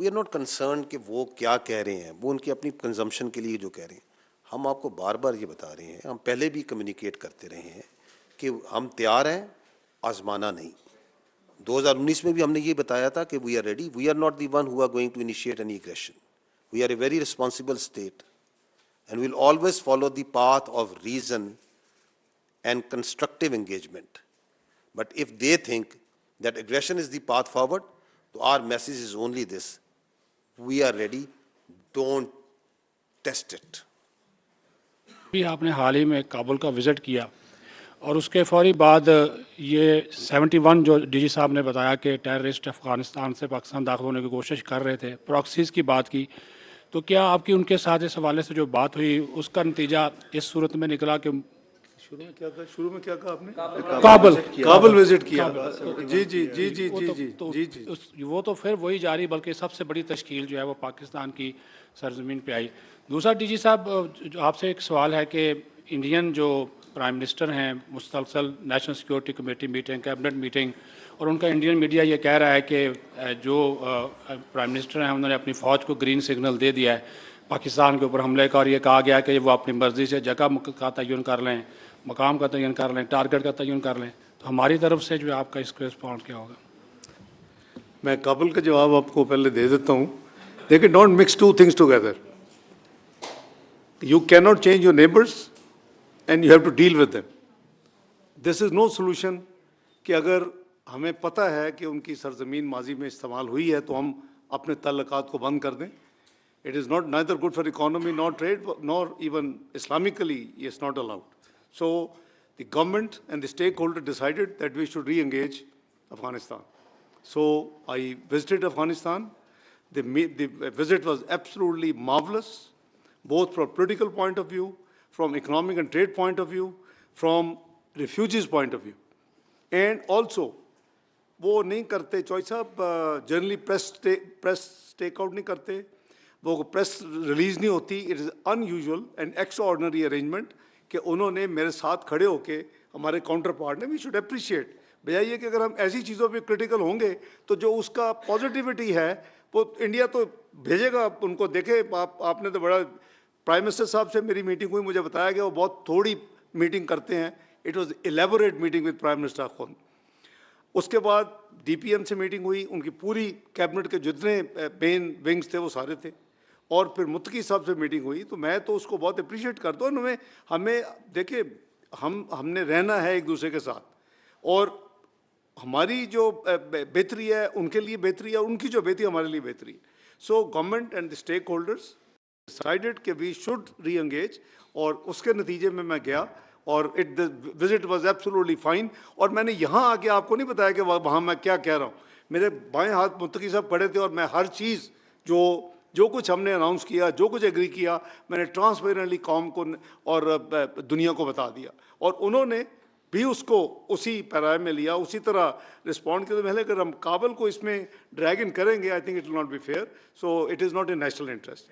We are not concerned کہ وہ کیا کہہ رہے ہیں, وہ ان کی اپنی کنزمپشن کے لیے جو کہہ رہے ہیں. ہم آپ کو بار بار یہ بتا رہے ہیں, ہم پہلے بھی کمیونیکیٹ کرتے رہے ہیں کہ ہم تیار ہیں, آزمانا نہیں. 2019 میں بھی ہم نے یہ بتایا تھا کہ we are ready, we are not the one who are going to initiate any aggression. We are a very responsible state and we'll always follow the path of reason and constructive engagement. But if they think that aggression is the path forward, so our message is only this: we are ready, don't test it. بھی آپ نے حال ہی میں کابل کا visit کیا اور اس کے فوری بعد یہ 71 جو ڈی جی صاحب نے بتایا کہ ٹیررسٹ افغانستان سے پاکستان داخل ہونے کی کوشش کر رہے تھے, پراکسیز کی بات کی, تو کیا آپ کی ان کے ساتھ اس حوالے سے جو بات ہوئی اس کا نتیجہ اس صورت میں نکلا کہ شروع میں کیا کہا آپ نے؟ کابل وزٹ کیا. جی جی جی جی جی جی وہ تو پھر وہی جاری, بلکہ سب سے بڑی تشکیل جو ہے وہ پاکستان کی سرزمین پہ آئی. دوسرا ڈی جی صاحب, جو آپ سے ایک سوال ہے کہ انڈین جو پرائم منسٹر ہیں مسلسل national security committee meeting, cabinet meeting, اور ان کا انڈین میڈیا یہ کہہ رہا ہے کہ جو پرائم منسٹر ہیں انہوں نے اپنی فوج کو گرین سگنل دے دیا ہے پاکستان کے اوپر حملے کا, اور یہ کہا گیا کہ وہ اپنی مرضی سے جگہ کا تعین کر لیں, مقام کا تعین کر لیں, ٹارگٹ کا تعین کر لیں. تو ہماری طرف سے جو ہے آپ کا اس کا رسپانس کیا ہوگا؟ میں کابل کا جواب آپ کو پہلے دے دیتا ہوں. دیکھیں, don't mix two things together. You can not change your neighbours and you have to deal with them. This is no solution کہ اگر ہمیں پتہ ہے کہ ان کی سرزمین ماضی میں استعمال ہوئی ہے تو ہم اپنے تعلقات کو بند کر دیں. It is not neither good for economy, nor trade, nor even Islamically, it's not allowed. So the government and the stakeholder decided that we should re-engage Afghanistan. So I visited Afghanistan. The visit was absolutely marvelous, both from political point of view, from economic and trade point of view, from refugees point of view. And also, وہ نہیں کرتے چوئی صاحب, generally press take out نہیں کرتے, وہ press release نہیں ہوتی. It is in usual and extra ordinary arrangement کہ انہوں نے میرے ساتھ کھڑے ہو کے ہمارے کاؤنٹر پارٹ نے, وی شوڈ اپریشیٹ. بجائے یہ کہ اگر ہم ایسی چیزوں پہ کرٹیکل ہوں گے تو جو اس کا پازیٹیوٹی ہے وہ انڈیا تو بھیجے گا ان کو. دیکھے آپ نے تو بڑا, پرائم منسٹر صاحب سے میری میٹنگ ہوئی, مجھے بتایا گیا وہ بہت تھوڑی میٹنگ کرتے ہیں. It was elaborate meeting with prime minister خود. اس کے بعد ڈی پی ایم سے میٹنگ ہوئی, ان کی پوری کیبنٹ کے جتنے مین ونگز تھے وہ سارے تھے, اور پھر متقی صاحب سے میٹنگ ہوئی. تو میں تو اس کو بہت اپریشیٹ کرتا ہوں. ہمیں دیکھیں, ہم نے رہنا ہے ایک دوسرے کے ساتھ, اور ہماری جو بہتری ہے ان کے لیے بہتری ہے, ان کی جو بہتری ہمارے لیے بہتری. So government and the stakeholders decided کہ وی شوڈ ری انگیج, اور اس کے نتیجے میں گیا, اور وزٹ واز ایبسولوٹلی فائن. اور میں نے یہاں آ کے آپ کو نہیں بتایا کہ وہاں میں کیا کہہ رہا ہوں. میرے بائیں ہاتھ متقی صاحب پڑے تھے, اور میں ہر چیز جو کچھ ہم نے اناؤنس کیا, جو کچھ ایگری کیا, میں نے ٹرانسپیرنٹلی قوم کو اور دنیا کو بتا دیا, اور انہوں نے بھی اس کو اسی پیرائے میں لیا, اسی طرح رسپونڈ کیا. تو پہلے اگر ہم کابل کو اس میں ڈریگ ان کریں گے, I think it will not be fair. So it is not a national interest.